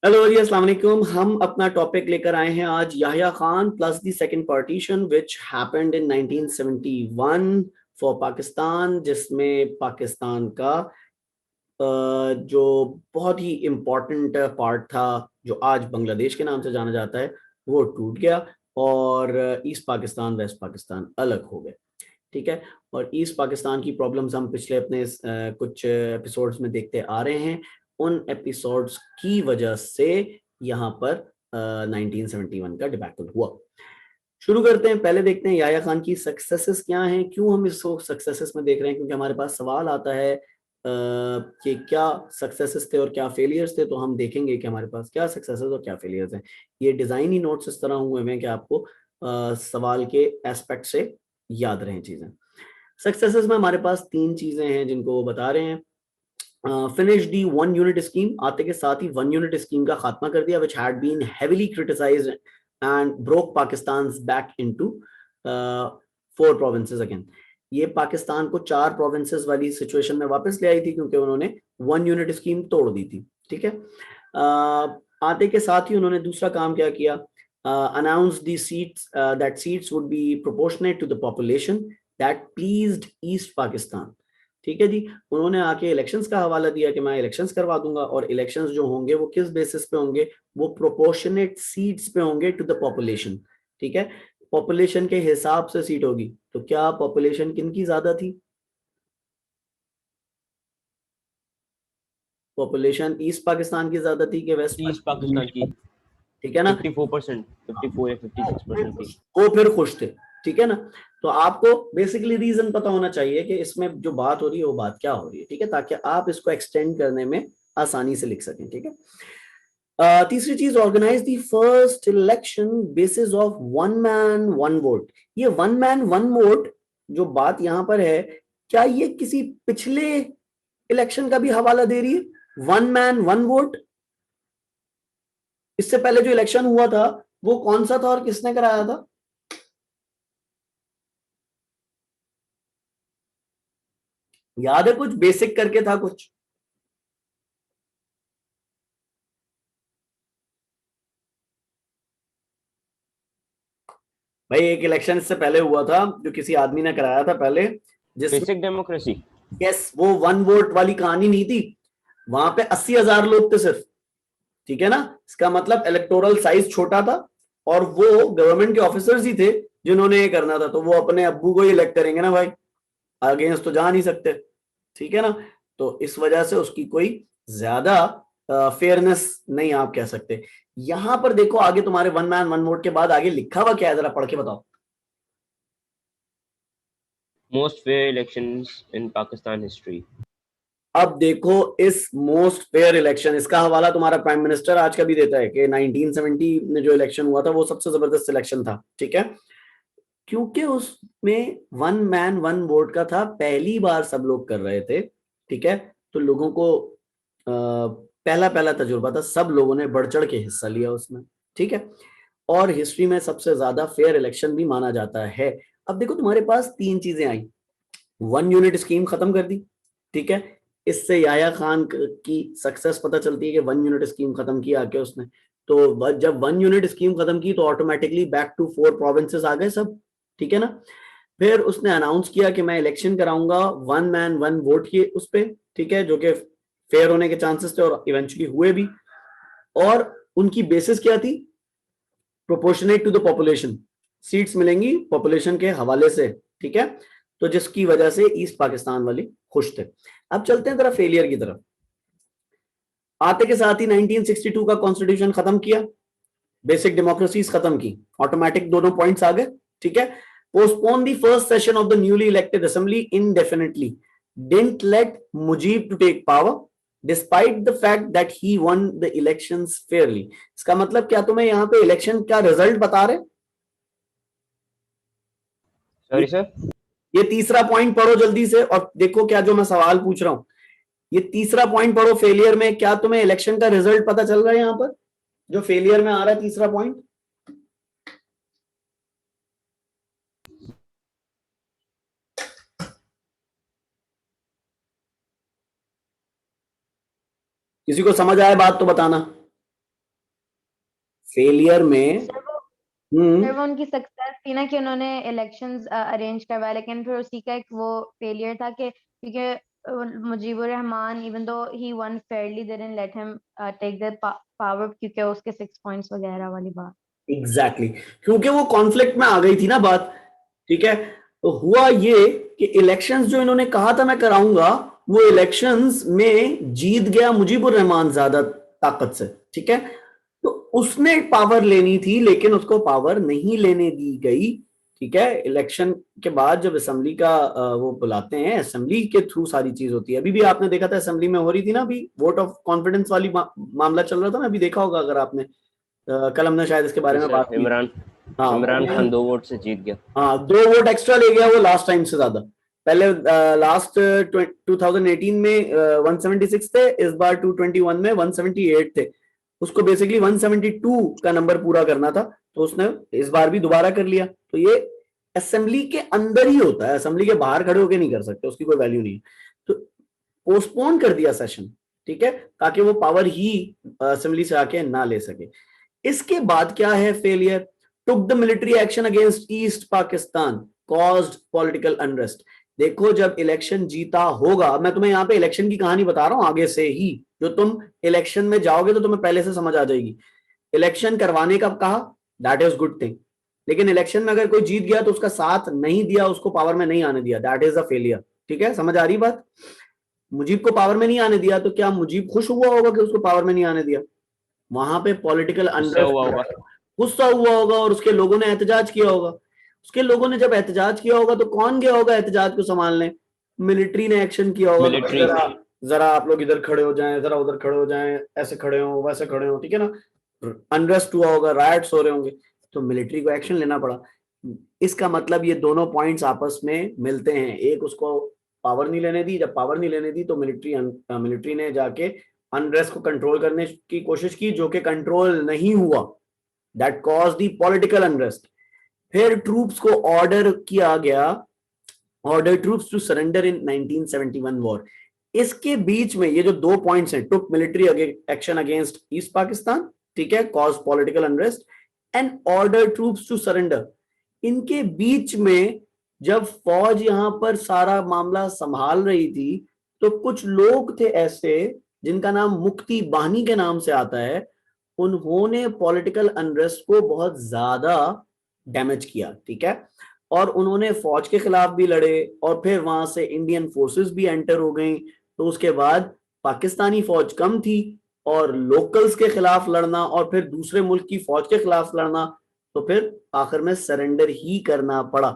Hello जी, अस्सलाम वालेकुम। हम अपना टॉपिक लेकर आए हैं आज Yahya Khan plus the second partition which happened in 1971 for Pakistan, जिसमें पाकिस्तान का जो बहुत ही इम्पोर्टेंट पार्ट था, जो आज बांग्लादेश के नाम से जाना जाता है, वो टूट गया और ईस्ट पाकिस्तान वेस्ट पाकिस्तान अलग हो गए। ठीक है। और ईस्ट पाकिस्तान की प्रॉब्लम्स हम पिछले अपने कुछ एपिसोड्स में देखते आ रहे हैं। उन एपिसोड्स की वजह से यहाँ पर 1971 का डिबैकल हुआ। शुरू करते हैं, पहले देखते हैं याह्या खान की सक्सेसेस क्या हैं, क्यों हम इसको सक्सेसेस में देख रहे हैं, क्योंकि हमारे पास सवाल आता है कि क्या सक्सेसेस थे और क्या फेलियर्स थे। तो हम देखेंगे कि हमारे पास क्या सक्सेसेस और क्या फेलियर्स हैं। ये डिजाइन ही नोट्स इस तरह हुए हैं कि आपको सवाल के एस्पेक्ट से याद रहें चीजें। सक्सेसेस में हमारे पास तीन चीजें हैं जिनको वो बता रहे हैं। फिनिश दी वन यूनिट स्कीम, आते के साथ ही वन यूनिट स्कीम का खात्मा कर दिया, which had been heavily criticized and broke Pakistan back into four provinces again. ये पाकिस्तान को चार प्रोविंसेस वाली सिचुएशन में वापस ले आई थी, क्योंकि उन्होंने वन यूनिट स्कीम तोड़ दी थी। ठीक है। आते के साथ ही उन्होंने दूसरा काम क्या किया, announce the seats that seats would be proportionate to the population that pleased east Pakistan. ठीक है जी। उन्होंने आके इलेक्शंस का हवाला दिया कि मैं इलेक्शंस करवा दूंगा, और इलेक्शंस जो होंगे वो किस बेसिस पे होंगे, वो प्रोपोर्शनेट सीट्स पे होंगे टू द पॉपुलेशन। ठीक है। पॉपुलेशन के हिसाब से सीट होगी। तो क्या पॉपुलेशन किनकी ज्यादा थी? पॉपुलेशन ईस्ट पाकिस्तान की ज्यादा थी कि वेस्ट ईस्ट पाकिस्तान पाकिस्तान की की? ठीक है ना। 54%, 54 या 56% थी। वो फिर खुश थे। ठीक है ना। तो आपको बेसिकली रीजन पता होना चाहिए कि इसमें जो बात हो रही है वो बात क्या हो रही है। ठीक है, ताकि आप इसको एक्सटेंड करने में आसानी से लिख सकें। ठीक है। तीसरी चीज, organize the first election basis of one man one vote. ये वन मैन वन वोट जो बात यहां पर है, क्या ये किसी पिछले इलेक्शन का भी हवाला दे रही है? वन मैन वन वोट, इससे पहले जो इलेक्शन हुआ था वो कौन सा था और किसने कराया था? याद है कुछ? बेसिक करके था कुछ। भाई एक इलेक्शन इससे पहले हुआ था जो किसी आदमी ने कराया था पहले, जिसमें बेसिक डेमोक्रेसी। यस, वो वन वोट वाली कहानी नहीं थी। वहां पे 80,000 लोग थे सिर्फ। ठीक है ना। इसका मतलब इलेक्टोरल साइज छोटा था, और वो गवर्नमेंट के ऑफिसर्स ही थे जिन्होंने ये करना था। तो वो अपने अब्बू को ही इलेक्ट करेंगे ना भाई, अगेंस्ट तो जा नहीं सकते। ठीक है ना। तो इस वजह से उसकी कोई ज्यादा फेयरनेस नहीं आप कह सकते। यहां पर देखो आगे तुम्हारे वन मैन वन वोट के बाद आगे लिखा हुआ क्या है, जरा पढ़ के बताओ। Most fair elections in Pakistan history. अब देखो, इस मोस्ट फेयर इलेक्शन, इसका हवाला तुम्हारा प्राइम मिनिस्टर आज का भी देता है कि 1970 में जो इलेक्शन हुआ था वो सबसे जबरदस्त इलेक्शन था। ठीक है। क्योंकि उसमें वन मैन वन वोट का था, पहली बार सब लोग कर रहे थे। ठीक है। तो लोगों को पहला पहला तजुर्बा था, सब लोगों ने बढ़ चढ़ के हिस्सा लिया उसमें। ठीक है। और हिस्ट्री में सबसे ज्यादा फेयर इलेक्शन भी माना जाता है। अब देखो तुम्हारे पास तीन चीजें आई। वन यूनिट स्कीम खत्म कर दी। ठीक है। इससे याह्या खान की सक्सेस पता चलती है कि वन यूनिट स्कीम खत्म की आके उसने। तो जब वन यूनिट स्कीम खत्म की तो automatically back to four provinces आ गए सब। ठीक है ना। फिर उसने अनाउंस किया कि मैं इलेक्शन कराऊंगा वन मैन वन वोट की उस पे। ठीक है, जो कि फेयर होने के चांसेस थे और इवेंचुअली हुए भी। और उनकी बेसिस क्या थी? Proportionate to the population, seats मिलेंगी पॉपुलेशन के हवाले से। ठीक है। तो जिसकी वजह से ईस्ट पाकिस्तान वाले खुश थे। अब चलते हैं जरा फेलियर की तरफ। आते के साथ ही 1962 का कॉन्स्टिट्यूशन खत्म किया, बेसिक डेमोक्रेसीज खत्म की, ऑटोमेटिक दोनों पॉइंट्स आ गए। ठीक है। Postpone the first session of the newly elected assembly indefinitely, didn't let Mujib to take power despite the fact that he won the elections fairly. इसका मतलब क्या तुम्हें यहाँ पे इलेक्शन का रिजल्ट बता रहे? ये सॉरी सर। ये तीसरा पॉइंट पढ़ो जल्दी से और देखो क्या जो मैं सवाल पूछ रहा हूं। ये तीसरा पॉइंट पढ़ो फेलियर में, क्या तुम्हें इलेक्शन का रिजल्ट पता चल रहा है यहां पर जो फेलियर में आ रहा है तीसरा पॉइंट? किसी को समझ आए बात तो बताना। फेलियर में सर वो उनकी सक्सेस थी ना कि उन्होंने इलेक्शंस अरेंज करवाया, लेकिन फिर उसी का एक वो फेलियर था कि क्योंकि Mujibur Rahman even though he won fairly they didn't let him take the power, क्योंकि उसके 6 पॉइंट्स वगैरह वाली बात। एग्जैक्टली क्योंकि वो कॉन्फ्लिक्ट में आ गई थी ना बात, ठीक है। तो हुआ ये कि इलेक्शंस जो इन्होंने कहा था मैं कराऊंगा, वो इलेक्शंस में जीत गया मुजीबुर रहमान ज्यादा ताकत से, ठीक है। तो उसने पावर लेनी थी लेकिन उसको पावर नहीं लेने दी गई, ठीक है। इलेक्शन के बाद जब असेंबली का वो बुलाते हैं, असेंबली के थ्रू सारी चीज होती है। अभी भी आपने देखा था असेंबली में हो रही थी ना, अभी वोट ऑफ कॉन्फिडेंस वाली मामला चल रहा था ना, अभी देखा होगा अगर आपने, कल हमने शायद इसके बारे जी में सर, बात की। हाँ इमरान खान 2 वोट से जीत गया। हाँ 2 वोट एक्स्ट्रा ले गया वो लास्ट टाइम से ज्यादा। पहले लास्ट 2018 में 176 थे, इस बार 221 में 178 थे। उसको बेसिकली 172 का नंबर पूरा करना था, तो उसने इस बार भी दोबारा कर लिया। तो ये असेंबली के अंदर ही होता है, असेंबली के बाहर खड़े होकर नहीं कर सकते, उसकी कोई वैल्यू नहीं है। तो पोस्टपोन कर दिया सेशन, ठीक है, ताकि वो पावर ही असेंबली से आके ना ले सके। इसके बाद क्या है failure, took the military action against East Pakistan, caused political unrest। देखो जब इलेक्शन जीता होगा, मैं तुम्हें यहाँ पे इलेक्शन की कहानी बता रहा हूं आगे से ही, जो तुम इलेक्शन में जाओगे तो तुम्हें पहले से समझ आ जाएगी। इलेक्शन करवाने का कहा, दैट इज गुड थिंग, लेकिन इलेक्शन में अगर कोई जीत गया तो उसका साथ नहीं दिया, उसको पावर में नहीं आने दिया, दैट इज अ फेलियर, ठीक है। समझ आ रही बात। मुजीब को पावर में नहीं आने दिया तो क्या मुजीब खुश हुआ होगा कि उसको पावर में नहीं आने दिया? वहां पे पॉलिटिकल गुस्सा हुआ अनरेस्ट, होगा। गुस्सा हुआ होगा और उसके लोगों ने एहतजाज किया होगा। उसके लोगों ने जब एहतजाज किया होगा तो कौन गया होगा एहतजाज को संभालने? मिलिट्री ने एक्शन किया होगा कि मिलिट्री। जरा जरा आप लोग इधर खड़े हो जाएं, जरा उधर खड़े हो जाएं, ऐसे खड़े हो वैसे खड़े हो, ठीक है ना। अनरेस्ट हुआ होगा, राइट्स हो रहे होंगे, तो मिलिट्री को एक्शन लेना पड़ा। इसका मतलब ये दोनों पॉइंट्स आपस में मिलते हैं। एक, उसको पावर नहीं लेने दी, जब पावर नहीं लेने दी तो मिलिट्री ने जाके अनरेस्ट को कंट्रोल करने की कोशिश की, जो कि कंट्रोल नहीं हुआ, that cause the political unrest. फिर ट्रूप्स को ऑर्डर किया गया, order troops to surrender in 1971 war. इसके बीच में ये जो 2 पॉइंट्स हैं, took military action against East Pakistan, ठीक है, cause political unrest, and order troops to surrender, इनके बीच में जब फौज यहां पर सारा मामला संभाल रही थी तो कुछ लोग थे ऐसे जिनका नाम मुक्ति बानी के नाम से आता है, उन्होंने पॉलिटिकल अनरेस्ट को बहुत ज्यादा डैमेज किया, ठीक है। और उन्होंने फौज के खिलाफ भी लड़े और फिर वहां से इंडियन फोर्सेस भी एंटर हो गई। तो उसके बाद पाकिस्तानी फौज कम थी और लोकल्स के खिलाफ लड़ना और फिर दूसरे मुल्क की फौज के खिलाफ लड़ना, तो फिर आखिर में सरेंडर ही करना पड़ा,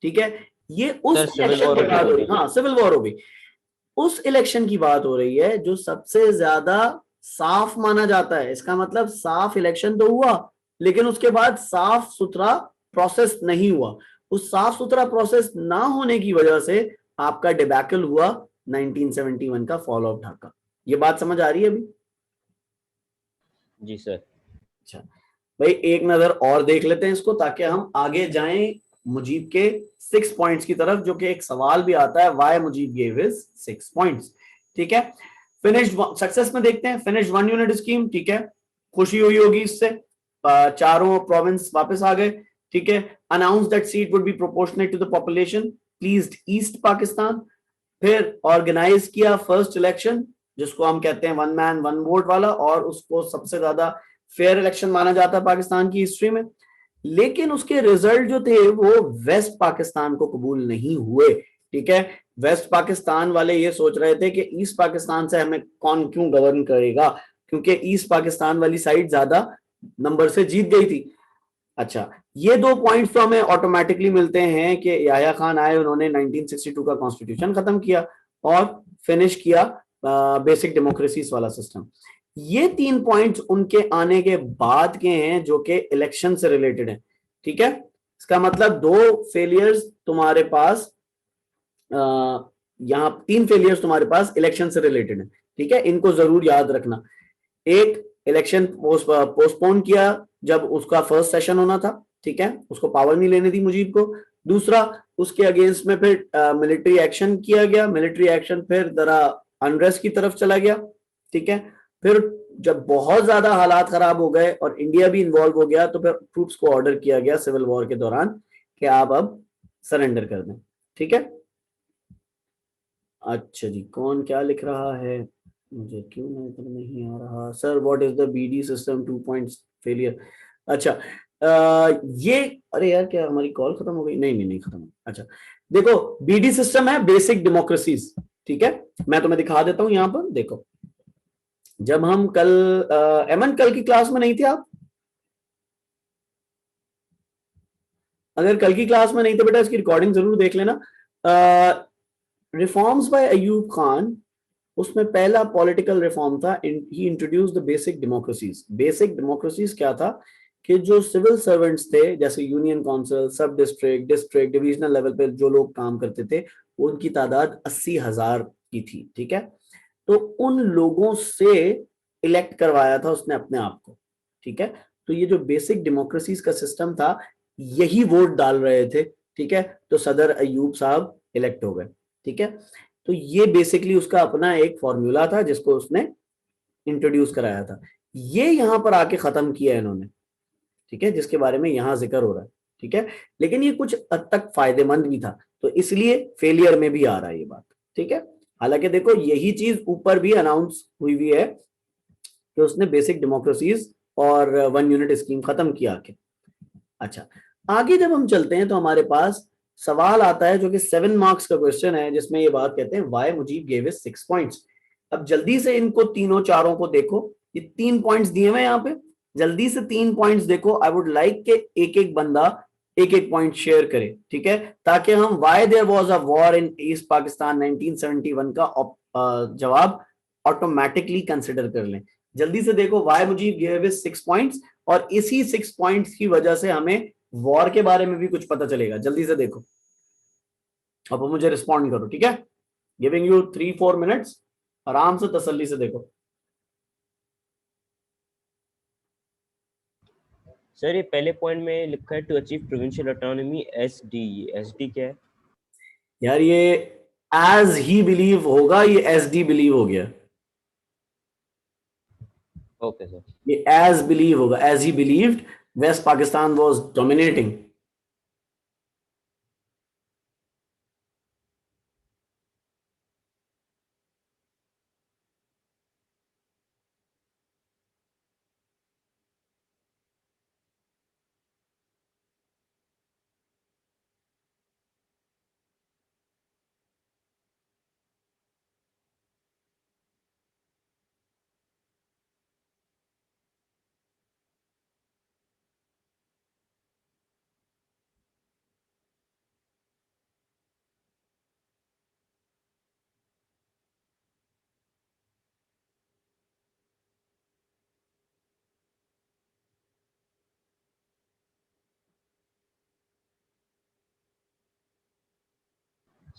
ठीक है। ये उस इलेक्शन की बात हो रही, हाँ सिविल वॉर हो गई। उस इलेक्शन की बात हो रही है जो सबसे ज्यादा साफ माना जाता है। इसका मतलब साफ इलेक्शन तो हुआ लेकिन उसके बाद साफ सुथरा प्रोसेस नहीं हुआ। उस साफ सुथरा प्रोसेस ना होने की वजह से आपका डिबैकल हुआ 1971 का फॉल ऑफ ढाका। ये बात समझ आ रही है अभी? जी सर। अच्छा भाई, एक नजर और देख लेते हैं इसको ताकि हम आगे जाएं मुजीब के 6 पॉइंट्स की तरफ, जो कि एक सवाल भी आता है, why Mujib gave his 6 points, ठीक है। फिनिश्ड सक्सेस में देखते हैं, फिनिश्ड 1 यूनिट स्कीम, ठीक है, खुशी हुई होगी इससे, चारों प्रोविंस वापस आ गए, ठीक है। Announce that seat would be proportionate to the population, pleased east Pakistan. फिर ऑर्गेनाइज किया फर्स्ट इलेक्शन, जिसको हम कहते हैं 1 मैन 1 वोट वाला, और उसको सबसे ज्यादा फेयर इलेक्शन माना जाता है पाकिस्तान की हिस्ट्री में। लेकिन उसके रिजल्ट जो थे वो वेस्ट पाकिस्तान को कबूल नहीं हुए, ठीक है। वेस्ट पाकिस्तान वाले ये सोच रहे थे कि ईस्ट पाकिस्तान से हमें कौन क्यों गवर्न करेगा, क्योंकि ईस्ट पाकिस्तान वाली साइड ज्यादा नंबर से जीत गई थी। अच्छा, ये 2 पॉइंट्स तो हमें ऑटोमेटिकली मिलते हैं कि याह्या खान आए, उन्होंने 1962 का कॉन्स्टिट्यूशन खत्म किया और फिनिश किया बेसिक डेमोक्रेसीज वाला सिस्टम। ये 3 पॉइंट्स उनके आने के बाद के हैं जो कि इलेक्शन से रिलेटेड है, ठीक है। इसका मतलब 2 फेलियर्स तुम्हारे पास, यहाँ 3 फेलियर्स तुम्हारे पास इलेक्शन से रिलेटेड है, ठीक है। इनको जरूर याद रखना। एक, इलेक्शन पोस्टपोन किया जब उसका फर्स्ट सेशन होना था, ठीक है, उसको पावर नहीं लेने दी मुजीब को। दूसरा, उसके अगेंस्ट में फिर मिलिट्री एक्शन किया गया, मिलिट्री एक्शन फिर जरा अनरेस्ट की तरफ चला गया, ठीक है। फिर जब बहुत ज्यादा हालात खराब हो गए और इंडिया भी इन्वॉल्व हो गया, तो फिर ट्रूप्स को ऑर्डर किया गया सिविल वॉर के दौरान कि आप अब सरेंडर कर दें। ठीक है, अच्छा जी, कौन क्या लिख रहा है, मुझे क्यों नहीं आ रहा sir. What is the BD system 2 points failure. अच्छा, ये, अरे यार क्या हमारी कॉल खत्म हो गई? नहीं नहीं नहीं खत्म। अच्छा देखो, बीडी सिस्टम है बेसिक डेमोक्रेसीज। ठीक है, मैं तुम्हें दिखा देता हूं यहां पर, देखो। जब हम कल एमन, कल की क्लास में नहीं थे आप? अगर कल की क्लास में नहीं थे बेटा, इसकी रिकॉर्डिंग जरूर देख लेना। रिफॉर्म्स बाय अयूब खान, उसमें पहला पॉलिटिकल रिफॉर्म था, he introduce the basic democracies. Basic democracies क्या था कि जो सिविल सर्वेंट्स थे, जैसे union council, sub district, district divisional level पे जो लोग काम करते थे, उनकी तादाद 80,000 की थी। ठीक है, तो उन लोगों से इलेक्ट करवाया था उसने अपने आप को। ठीक है, तो ये जो बेसिक डेमोक्रेसीज का सिस्टम था, यही वोट डाल रहे थे। ठीक है, तो सदर अयूब साहब इलेक्ट हो गए। ठीक है, तो ये बेसिकली उसका अपना एक फॉर्मूला था जिसको उसने इंट्रोड्यूस कराया था। ये यहां पर आके खत्म किया है इन्होंने। ठीक है, जिसके बारे में यहां जिक्र हो रहा है। ठीक है, लेकिन ये कुछ हद तक फायदेमंद भी था, तो इसलिए फेलियर में भी आ रहा है ये बात। ठीक है, हालांकि देखो यही चीज ऊपर भी अनाउंस हुई हुई है कि उसने बेसिक डेमोक्रेसीज और 1 यूनिट स्कीम खत्म किया के। अच्छा, आगे जब हम चलते हैं तो हमारे पास सवाल आता है जो कि 7 मार्क्स का क्वेश्चन है, जिसमें ये बात कहते हैं why Mujib gave his 6 points. अब जल्दी से इनको तीनों चारों को देखो, ये 3 पॉइंट्स दिए हुए यहाँ पे, जल्दी से 3 पॉइंट्स देखो। आई वुड लाइक के एक एक बंदा एक एक पॉइंट शेयर करे। ठीक है, ताकि हम why there was a war in east Pakistan 1971 का जवाब ऑटोमेटिकली कंसिडर कर लें। जल्दी से देखो, why Mujib gave his 6 points, और इसी 6 पॉइंट्स की वजह से हमें वॉर के बारे में भी कुछ पता चलेगा। जल्दी से देखो, अब मुझे रिस्पॉन्ड करो। ठीक है, गिविंग यू 3-4 मिनट्स, आराम से तसल्ली से देखो। सर ये पहले पॉइंट में लिखा है to achieve provincial autonomy SD. SD क्या है? यार ये एज ही बिलीव होगा, ये एस डी बिलीव हो गया। Okay sir. ये एज बिलीव होगा, as he believed west Pakistan was dominating.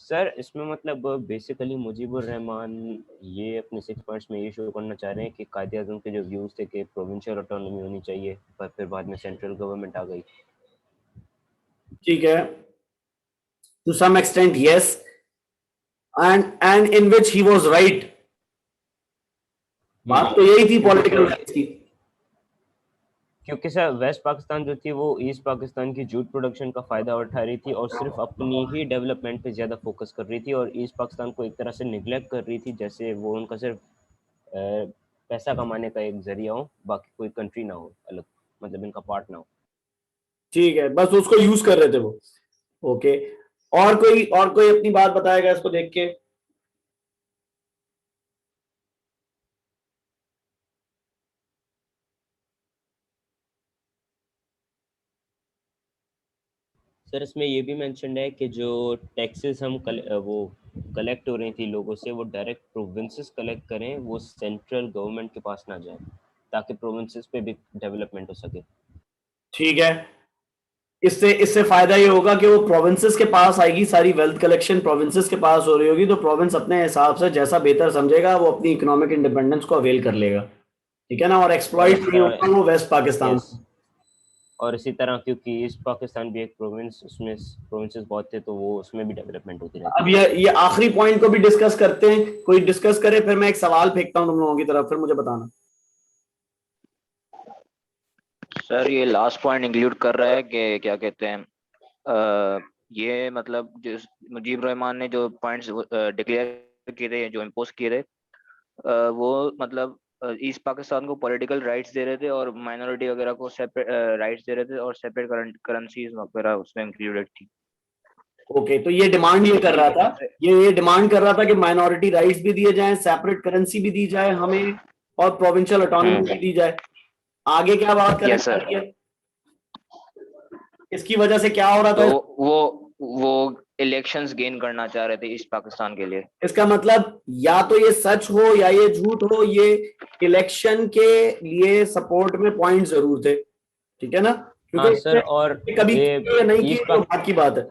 Sir इसमें मतलब बेसिकली मुजीबुर रहमान ये अपने 6 पॉइंट्स में ये शो करना चाह रहे हैं कि कायदे आजम के जो व्यूज थे कि प्रोविंशियल ऑटोनॉमी होनी चाहिए, पर फिर बाद में सेंट्रल गवर्नमेंट आ गई। ठीक है, to some extent yes, and in which he was right. बात तो यही थी पॉलिटिकल राइट्स की। क्योंकि सर वेस्ट पाकिस्तान जो थी वो ईस्ट पाकिस्तान की जूट प्रोडक्शन का फायदा उठा रही थी और सिर्फ अपनी ही डेवलपमेंट पे ज्यादा फोकस कर रही थी, और ईस्ट पाकिस्तान को एक तरह से निगलेक्ट कर रही थी, जैसे वो उनका सिर्फ पैसा कमाने का एक जरिया हो, बाकी कोई कंट्री ना हो अलग, मतलब इनका पार्ट ना हो। ठीक है, बस उसको यूज कर रहे थे वो। ओके, और कोई अपनी बात बताएगा इसको देख के? सर इसमें ये भी मेंशन है कि जो टैक्सेस हम वो कलेक्ट हो रही थी लोगों से, वो डायरेक्ट प्रोविंसेस कलेक्ट करें, वो सेंट्रल गवर्नमेंट के पास ना जाए, ताकि प्रोविंसेस पे भी डेवलपमेंट हो सके। ठीक है, इससे इससे फायदा ये होगा कि वो प्रोविंसेस के पास आएगी, सारी वेल्थ कलेक्शन प्रोविंसेस के पास हो रही होगी, तो प्रोविंस अपने हिसाब से जैसा बेहतर समझेगा वो अपनी इकोनॉमिक इंडिपेंडेंस को अवेल कर लेगा। ठीक है ना, और एक्सप्लॉइट नहीं अच्छा, होगा वो वेस्ट पाकिस्तान। यस, और इसी तरह क्योंकि ईस्ट पाकिस्तान भी एक प्रोविंस, उसमें प्रोविंसेस बहुत थे तो वो उसमें भी डेवलपमेंट होती रहती अब ये आखिरी पॉइंट को भी डिस्कस करते हैं, कोई डिस्कस करे, फिर मैं एक सवाल फेंकता हूँ तुम लोगों की तरफ, फिर मुझे बताना। सर ये लास्ट पॉइंट इंक्लूड कर रहा है कि क्या कहते हैं ये मतलब जो मुजीब रहमान ने जो पॉइंट्स डिक्लेयर किए थे, जो इम्पोज किए थे, वो मतलब ईस्ट पाकिस्तान को पॉलिटिकल राइट्स दे रहे थे और माइनॉरिटी वगैरह को सेपरेट राइट्स दे रहे थे और सेपरेट करेंसीज वगैरह उसमें इंक्लूडेड थी। ओके, तो ये डिमांड ये कर रहा था, ये डिमांड कर रहा था कि माइनॉरिटी राइट्स भी दिए जाएं, सेपरेट करेंसी भी दी जाए हमें, और प्रोविंशियल ऑटोनॉमी भी दी जाए। आगे क्या बात करें? Yes sir. इसकी वजह से क्या हो रहा था? तो वो इलेक्शंस गेन करना चाह रहे थे ईस्ट पाकिस्तान के लिए। इसका मतलब या तो ये सच हो या ये झूठ हो, ये इलेक्शन के लिए सपोर्ट में पॉइंट जरूर थे, ठीक है ना? क्योंकि सर, और कभी ये नहीं की तो बात की बात है,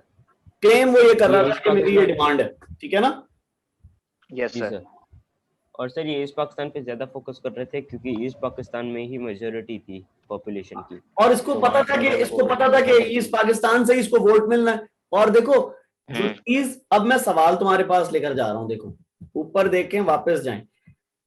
क्लेम वो ये कर रहा था कि मेरी ये डिमांड है, ठीक है ना? Yes sir. और सर ये ईस्ट पाकिस्तान पे ज्यादा फोकस कर रहे थे क्योंकि ईस्ट पाकिस्तान में ही मेजोरिटी थी पॉपुलेशन की, और इसको तो पता था कि ईस्ट पाकिस्तान से इसको वोट मिलना है। और देखो जो चीज, अब मैं सवाल तुम्हारे पास लेकर जा रहा हूं, देखो ऊपर देखें, वापस जाएं,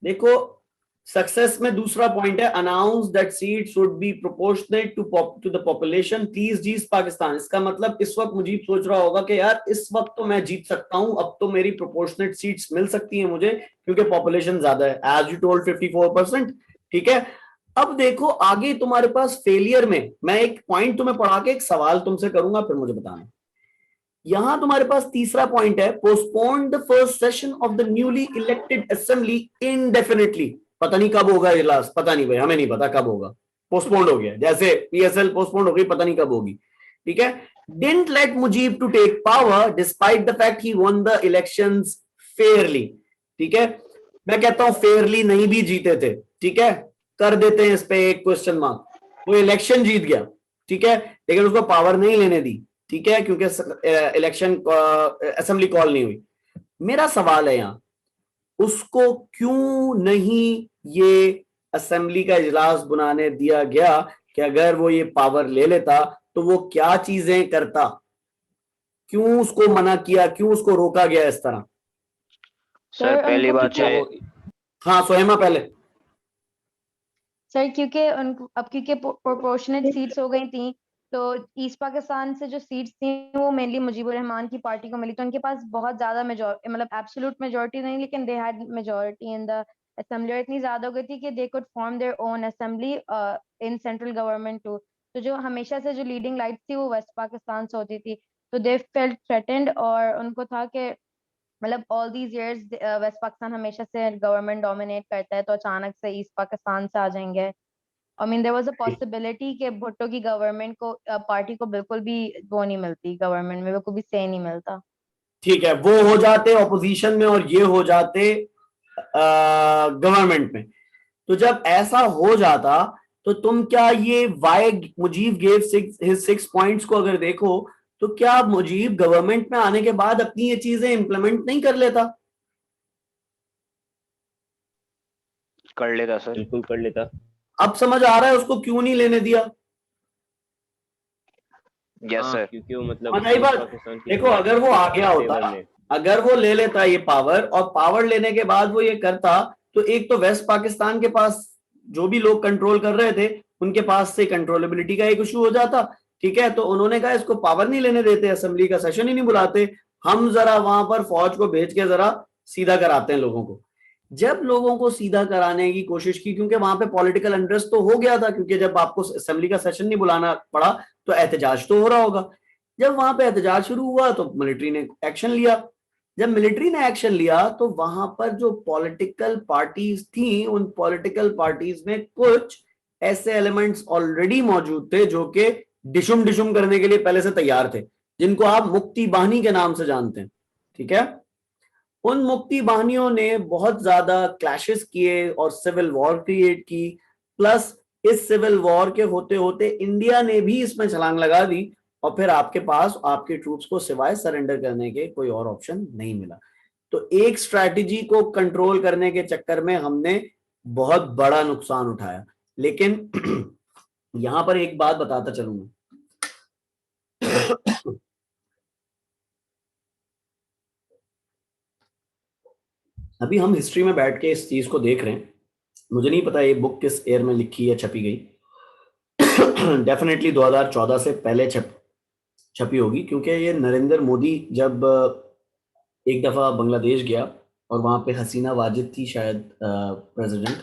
देखो सक्सेस में दूसरा पॉइंट है, announce that seat should be proportionate to the population, please जीत पाकिस्तान। इसका मतलब इस वक्त मुझे सोच रहा होगा कि यार इस वक्त तो मैं जीत सकता हूं, अब तो मेरी प्रोपोर्शनेट सीट्स मिल सकती हैं मुझे क्योंकि पॉपुलेशन ज्यादा है, एज यू टोल्ड 54%, ठीक है। अब देखो आगे तुम्हारे पास फेलियर में, मैं एक पॉइंट तुम्हें पढ़ा के एक सवाल तुमसे करूंगा, फिर मुझे बताना। यहां तुम्हारे पास तीसरा पॉइंट है, postpone the first session of the newly elected assembly indefinitely. पता नहीं कब होगा इजलास, पता नहीं भाई, हमें नहीं पता कब होगा, पोस्टपोन्ड हो गया, जैसे पीएसएल पोस्टपोन्ड हो गई, पता नहीं कब होगी, ठीक है। Didn't let Mujib to take power despite the fact he won the elections fairly, ठीक है। मैं कहता हूं फेयरली नहीं भी जीते थे, ठीक है, कर देते हैं इस पे एक क्वेश्चन मार्क, वो इलेक्शन जीत गया, ठीक है, लेकिन उसको पावर नहीं लेने दी, ठीक है, क्योंकि इलेक्शन असेंबली कॉल नहीं हुई। मेरा सवाल है यहां, उसको क्यों नहीं ये असेंबली का इजलास बुलाने दिया गया कि अगर वो ये पावर ले लेता तो वो क्या चीजें करता, क्यों उसको मना किया, क्यों उसको रोका गया इस तरह? सर पहली बात है, हाँ सोहेमा पहले। सर क्योंकि उनको अब क्योंकि प्रोपोर्शनेट सीट्स हो गई थी, तो ईस्ट पाकिस्तान से जो सीट्स थी वो मेनली मुजीबुर रहमान की पार्टी को मिली, तो उनके पास बहुत ज्यादा मेजॉरिटी, मतलब एब्सोल्यूट मेजॉरिटी नहीं, लेकिन they had majority in the assembly, इतनी ज्यादा हो गई थी कि they could form their own assembly in central government too. तो जो हमेशा से जो लीडिंग लाइट थी वो वेस्ट पाकिस्तान से होती थी, तो दे फेल्ट थ्रेटेंड, और उनको था कि मतलब all these years west Pakistan हमेशा से गवर्नमेंट डोमिनेट करता है, तो अचानक से ईस्ट पाकिस्तान से आ जाएंगे। I mean there was a possibility कि भुट्टो की गवर्नमेंट को, पार्टी को बिल्कुल भी वो नहीं मिलती, गवर्नमेंट में बिल्कुल भी से नहीं मिलता। ठीक है, वो हो जाते ऑपोजिशन में और ये हो जाते गवर्नमेंट में। तो जब ऐसा हो जाता तो तुम क्या ये why Mujib gave six points को अगर देखो तो क्या मुजीब गवर्नमेंट में आने के बाद अपनी ये चीजें इंप्लीमेंट नहीं कर लेता? कर लेता सर, बिल्कुल कर लेता। अब समझ आ रहा है उसको क्यों नहीं लेने दिया? Yes sir. क्योंकि वो मतलब देखो अगर वो आ गया होता, अगर वो ले लेता ये पावर, और पावर लेने के बाद वो ये करता, तो एक तो वेस्ट पाकिस्तान के पास जो भी लोग कंट्रोल कर रहे थे उनके पास से कंट्रोलेबिलिटी का एक इशू हो जाता, ठीक है। तो उन्होंने कहा इसको पावर नहीं लेने देते, असेंबली का सेशन ही नहीं बुलाते, हम जरा वहां पर फौज को भेज के जरा सीधा कराते हैं लोगों को। जब लोगों को सीधा कराने की कोशिश की, क्योंकि वहां पे पॉलिटिकल इंटरेस्ट तो हो गया था, क्योंकि जब आपको असेंबली का सेशन नहीं बुलाना पड़ा तो एहतजाज तो हो रहा होगा। जब वहां पे एहतजाज शुरू हुआ तो मिलिट्री ने एक्शन लिया। जब मिलिट्री ने एक्शन लिया तो वहां पर जो पॉलिटिकल पार्टीज थी, उन पॉलिटिकल पार्टीज में कुछ ऐसे एलिमेंट्स ऑलरेडी मौजूद थे जो कि डिशुम डिशुम करने के लिए पहले से तैयार थे, जिनको आप मुक्ति बाहिनी के नाम से जानते हैं, ठीक है। उन मुक्ति बाहिनियों ने बहुत ज्यादा क्लैशेस किए और सिविल वॉर क्रिएट की, प्लस इस सिविल वॉर के होते होते इंडिया ने भी इसमें छलांग लगा दी, और फिर आपके पास आपके ट्रूप्स को सिवाय सरेंडर करने के कोई और ऑप्शन नहीं मिला। तो एक स्ट्रैटेजी को कंट्रोल करने के चक्कर में हमने बहुत बड़ा नुकसान उठाया। लेकिन यहां पर एक बात बताता चलूं मैं, अभी हम हिस्ट्री में बैठ के इस चीज को देख रहे हैं, मुझे नहीं पता ये बुक किस ईयर में लिखी या छपी गई, डेफिनेटली 2014 से पहले छपी होगी, क्योंकि ये नरेंद्र मोदी जब एक दफा बांग्लादेश गया और वहां पे हसीना वाजिद थी शायद प्रेसिडेंट,